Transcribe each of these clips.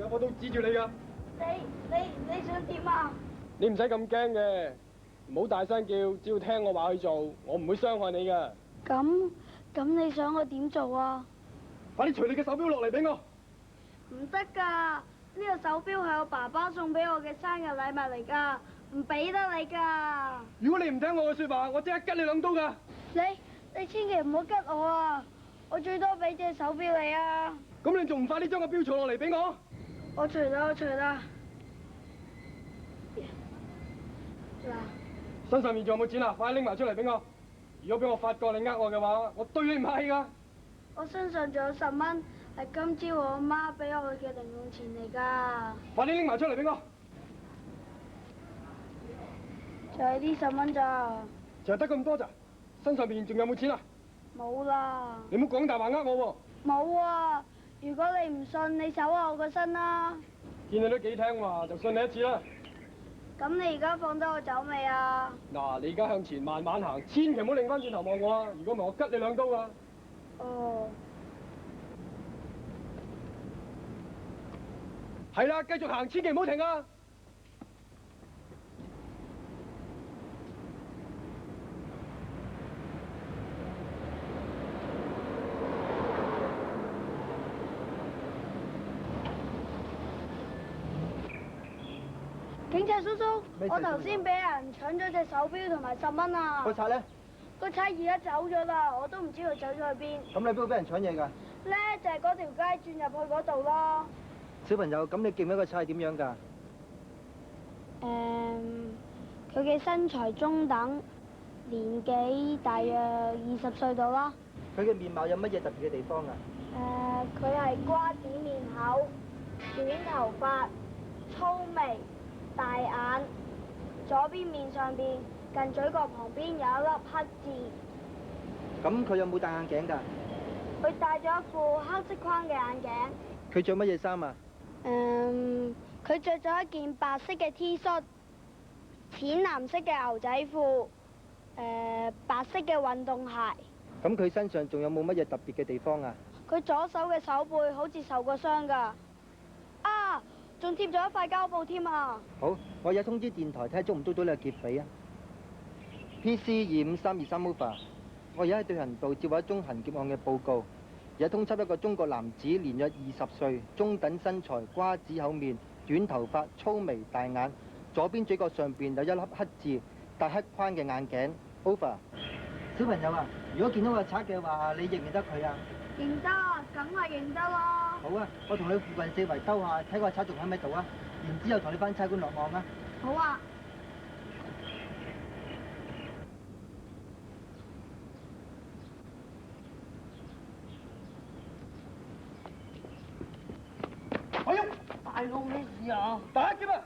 把刀指住你㗎。你想點啊？你唔使咁驚嘅，唔好大聲叫，只要聽我話去做，我唔會傷害你㗎。咁你想我點做啊？快啲除你嘅手錶落嚟俾我。唔得㗎，呢個手錶係我爸爸送俾我嘅生日禮物嚟㗎，唔俾得你㗎。如果你唔聽我嘅說話，我即刻吉你兩刀㗎。你千祈唔好吉我啊！我最多俾隻手錶你啊！咁你仲唔快啲將個錶除落嚟俾我？我除啦。嗱，身上面仲有冇錢啊？快拎埋出嚟俾我！如果俾我發覺你呃我嘅話，我對你唔客氣㗎。我身上仲有10蚊，係今朝我阿媽俾我嘅零用錢嚟㗎。快啲拎埋出嚟俾我！就係呢10蚊咋？就係得咁多咋？身上面仲有冇錢啊？冇啦。你唔好講大話呃我喎。冇啊！如果你唔信，你搜下我個身啦。見你都幾聽話，就信你一次啦。咁你而家放得我走未啊？嗱，你而家向前慢慢行，千祈唔好擰翻轉頭望我啊！如果唔係，我吉你兩刀啊！哦。係啦，繼續行，千祈唔好停啊！警察叔叔，我頭先俾人搶咗隻手錶同埋10蚊啊！個賊咧？個賊而家走咗啦，我都唔知佢走咗去邊。咁你邊度俾人搶嘢㗎？咧就係嗰條街轉入去嗰度咯。小朋友，咁你記唔記得個賊係點樣㗎？佢嘅身材中等，年紀大約20歲到啦。佢嘅面貌有乜嘢特別嘅地方啊？佢係瓜子面口，短頭髮，粗眉，大眼，左邊面上邊近嘴角旁邊有一粒黑痣。咁佢有冇戴眼鏡㗎？佢戴咗一副黑色框嘅眼鏡。佢着乜嘢衫啊？佢着咗一件白色嘅 T 恤，淺藍色嘅牛仔褲，白色嘅運動鞋。咁佢身上仲有冇乜嘢特別嘅地方啊？佢左手嘅手背好似受過傷㗎。啊，仲貼咗一塊膠布添啊！好，我有通知電台睇下捉唔捉到呢個劫匪啊。PC25323 over， 我而家喺對行道接獲一宗行劫案嘅報告，而家通緝一個中國男子，年約20歲，中等身材，瓜子口面，短頭髮，粗眉大眼，左邊嘴角上邊有一粒黑痣，戴黑框嘅眼鏡。over。小朋友啊，如果見到個賊嘅話，你認唔認得佢啊？認得，梗係認得啦。好啊，我同你附近四圍兜下，睇個賊仲喺唔喺度啊？然之後同你班差館落網啊。好啊。哎呀，大佬咩事啊？打劫啊！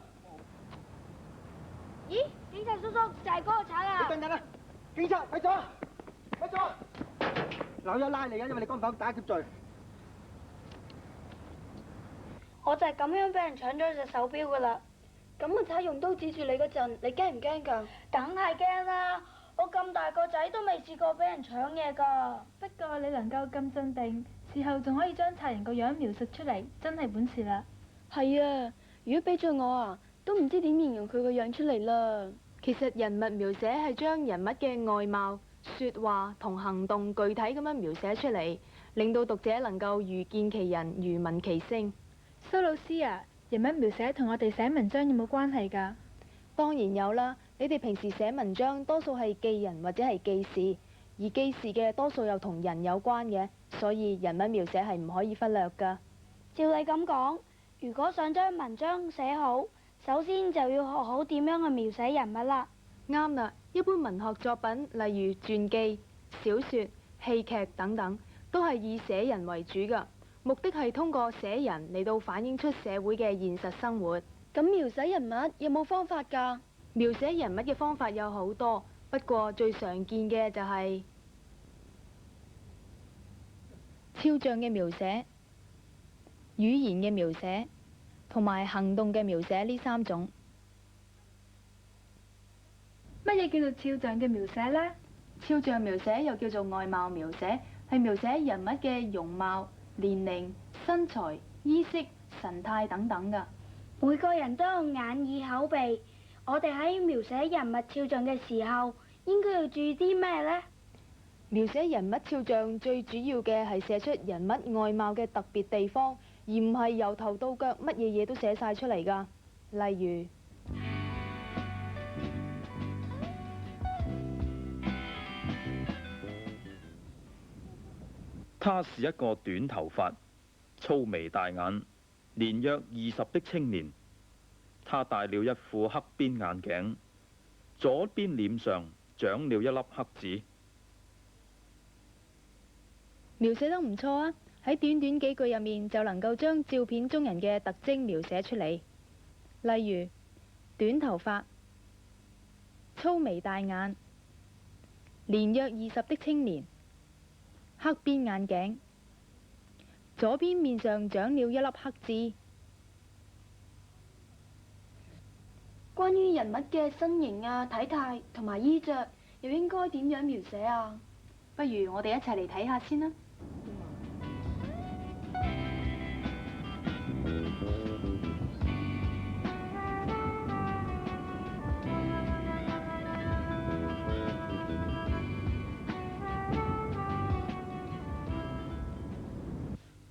咦，警察叔叔就係嗰個賊啊！你等等啊！警察，快走啊！快走啊！嗱，我一拉你啊，因為你干犯打劫罪。我就係咁樣俾人搶咗隻手錶噶啦。咁個賊用刀指住你嗰陣，你驚唔驚㗎？梗係驚啦！我咁大個仔都未試過俾人搶嘢㗎。不過你能夠咁鎮定，事後仲可以將賊人個樣描述出嚟，真係本事啦。係啊，如果俾咗我啊，都唔知點形容佢個樣出嚟啦。其實人物描寫係將人物嘅外貌、說話同行動具體咁樣描寫出嚟，令到讀者能夠如見其人，如聞其聲。蘇老師啊，人物描寫同我哋寫文章有冇關係㗎？當然有啦，你哋平時寫文章多數係記人或者係記事，而記事嘅多數又同人有關嘅，所以人物描寫係唔可以忽略㗎。照你咁講，如果想將文章寫好，首先就要學好點樣去描寫人物啦。啱啦，一般文學作品，例如傳記、小說、戲劇等等，都係以寫人為主㗎，目的係通過寫人嚟到反映出社會嘅現實生活。咁描寫人物有冇方法㗎？描寫人物嘅方法有好多，不過最常見嘅就係肖像嘅描寫、語言嘅描寫同埋行動嘅描寫呢3種。乜嘢叫做肖像嘅描寫呢？肖像描寫又叫做外貌描寫，係描寫人物嘅容貌、年齡、身材、衣飾、神態等等㗎。每個人都有眼耳口鼻，我哋喺描寫人物肖像嘅時候，應該要注意啲咩呢？描寫人物肖像最主要嘅係寫出人物外貌嘅特別地方，而唔係由頭到腳乜嘢嘢都寫晒出嚟㗎。例如，他是一個短頭髮、粗眉大眼、年約20的青年。他戴了一副黑邊眼鏡，左邊臉上長了一粒黑痣。描寫得唔錯啊！喺短短幾句入面就能夠將照片中人嘅特徵描寫出嚟。例如，短頭髮、粗眉大眼、年約20的青年、黑邊眼鏡、左邊面上長了一粒黑痣。關於人物嘅身形啊、體態同埋衣着，又應該點樣描寫啊？不如我哋一齊嚟睇下先啦。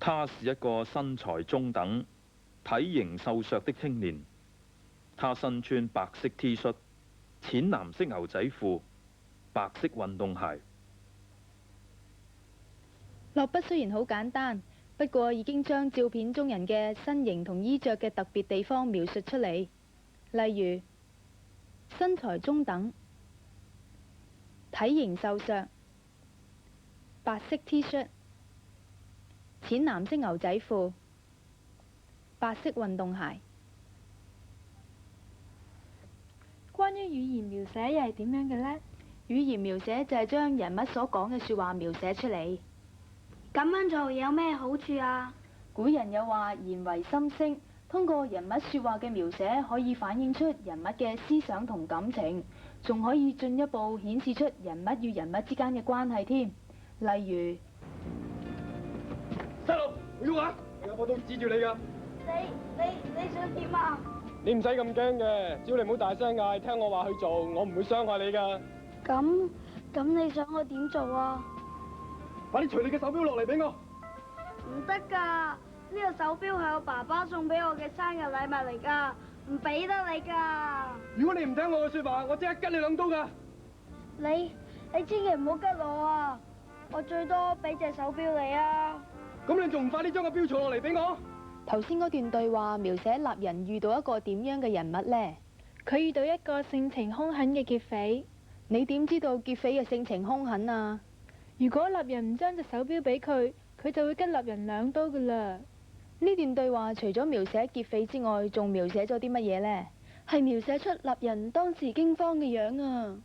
他是一個身材中等、體型瘦削的青年。他身穿白色 T 恤、淺藍色牛仔褲、白色運動鞋。落筆雖然好簡單，不過已經將照片中人嘅身形同衣着嘅特別地方描述出嚟。例如，身材中等、體型瘦削、白色 T 恤、淺藍色牛仔褲、白色運動鞋。關於語言描寫又係點樣嘅呢？語言描寫就係將人物所講嘅説話描寫出嚟。咁樣做有咩好處啊？古人有話言為心聲，通過人物説話嘅描寫，可以反映出人物嘅思想同感情，仲可以進一步顯示出人物與人物之間嘅關係添。例如，細路，唔喐啊！我有把刀指住你㗎。你想點啊？你唔使咁驚嘅，只要你唔好大聲嗌，聽我話去做，我唔會傷害你㗎。咁你想我點做啊？快啲除你嘅手錶落嚟俾我。唔得㗎，呢個手錶係我爸爸送俾我嘅生日禮物嚟㗎，唔俾得你㗎。如果你唔聽我嘅説話，我即刻吉你兩刀㗎。你千祈唔好吉我啊！我最多俾隻手錶你啊！咁你仲唔快啲將個錶除落嚟俾我？頭先嗰段對話描寫立人遇到一個點樣嘅人物呢？佢遇到一個性情兇狠嘅劫匪。你點知道劫匪嘅性情兇狠啊？如果立人唔將隻手錶俾佢，佢就會吉立人兩刀㗎啦。呢段對話除咗描寫劫匪之外，仲描寫咗啲乜嘢呢？係描寫出立人當時驚慌嘅樣啊！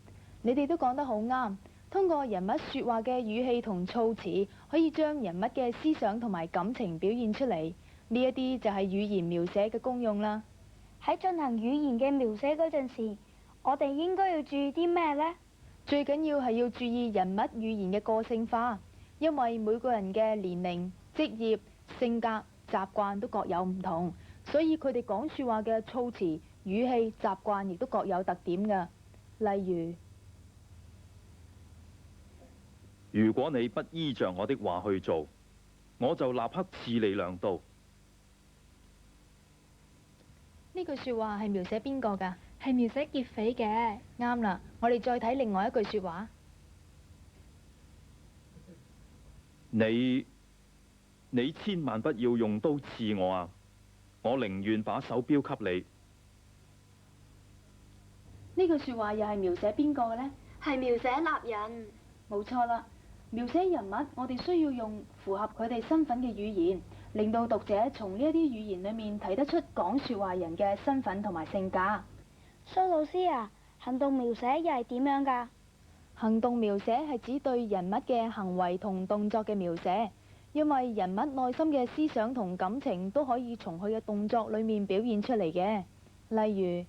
你哋都講得好啱。通過人物説話嘅語氣同措辭，可以將人物嘅思想同埋感情表現出嚟。呢一啲就係語言描寫嘅功用啦。喺進行語言嘅描寫嗰陣時，我哋應該要注意啲咩呢？最緊要係要注意人物語言嘅個性化，因為每個人嘅年齡、職業、性格、習慣都各有唔同，所以佢哋講説話嘅措辭、語氣、習慣亦都各有特點㗎。例如果你不依着我的話去做，我就立刻刺你兩刀。呢句説話係描寫邊個㗎？係描寫劫匪嘅。啱啦，我哋再睇另外一句説話。你千萬不要用刀刺我啊！我寧願把手錶給你。呢句説話又係描寫邊個嘅呢？係描寫立人。冇錯啦，描寫人物，我哋需要用符合佢哋身份嘅語言，令到讀者從呢一啲語言裡面睇得出講説話人嘅身份同埋性格。蘇老師啊，行動描寫又係點樣㗎？行動描寫係指對人物嘅行為同動作嘅描寫，因為人物內心嘅思想同感情都可以從佢嘅動作裡面表現出嚟嘅。例如，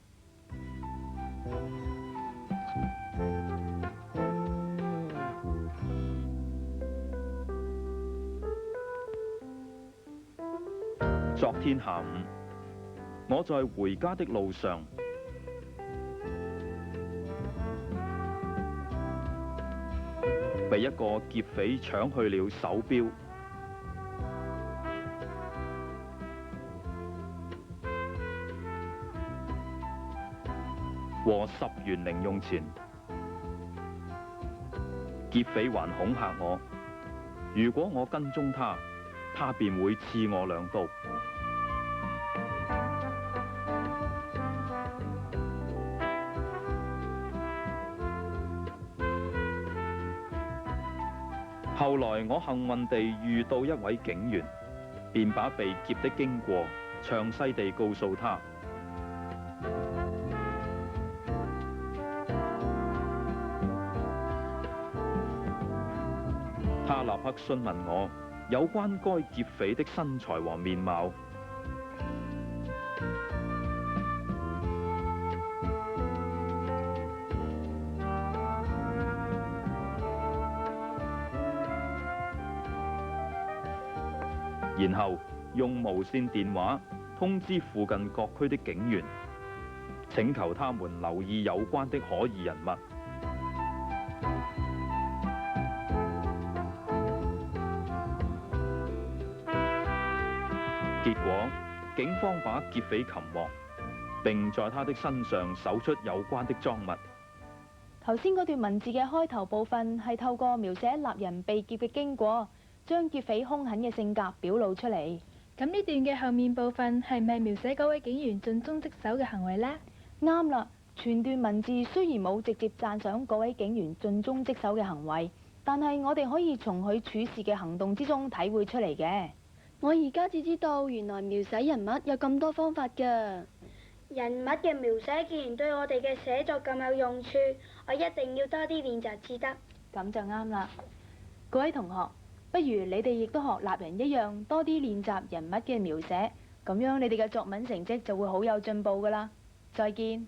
昨天下午，我在回家的路上，被一個劫匪搶去了手錶和10元零用錢。劫匪還恐嚇我，如果我跟蹤他，他便會刺我2刀。後來我幸運地遇到一位警員，便把被劫的經過詳細地告訴他。他立刻詢問我有關該劫匪的身材和面貌。然後用無線電話通知附近各區的警員，請求他們留意有關的可疑人物。結果，警方把劫匪擒獲，並在他的身上搜出有關的贓物。頭先嗰段文字嘅開頭部分係透過描寫納人被劫嘅經過，將劫匪兇狠嘅性格表露出嚟。咁呢段嘅後面部分係咪描寫嗰位警員盡忠職守嘅行為呢？啱啦，全段文字雖然冇直接讚賞嗰位警員盡忠職守嘅行為，但係我哋可以從佢處事嘅行動之中體會出嚟嘅。我而家至知道，原來描寫人物有咁多方法㗎。人物嘅描寫既然對我哋嘅寫作咁有用處，我一定要多啲練習至得。咁就啱啦。各位同學，不如你哋亦都學納人一樣，多啲練習人物嘅描寫，咁樣你哋嘅作文成績就會好有進步㗎啦。再見。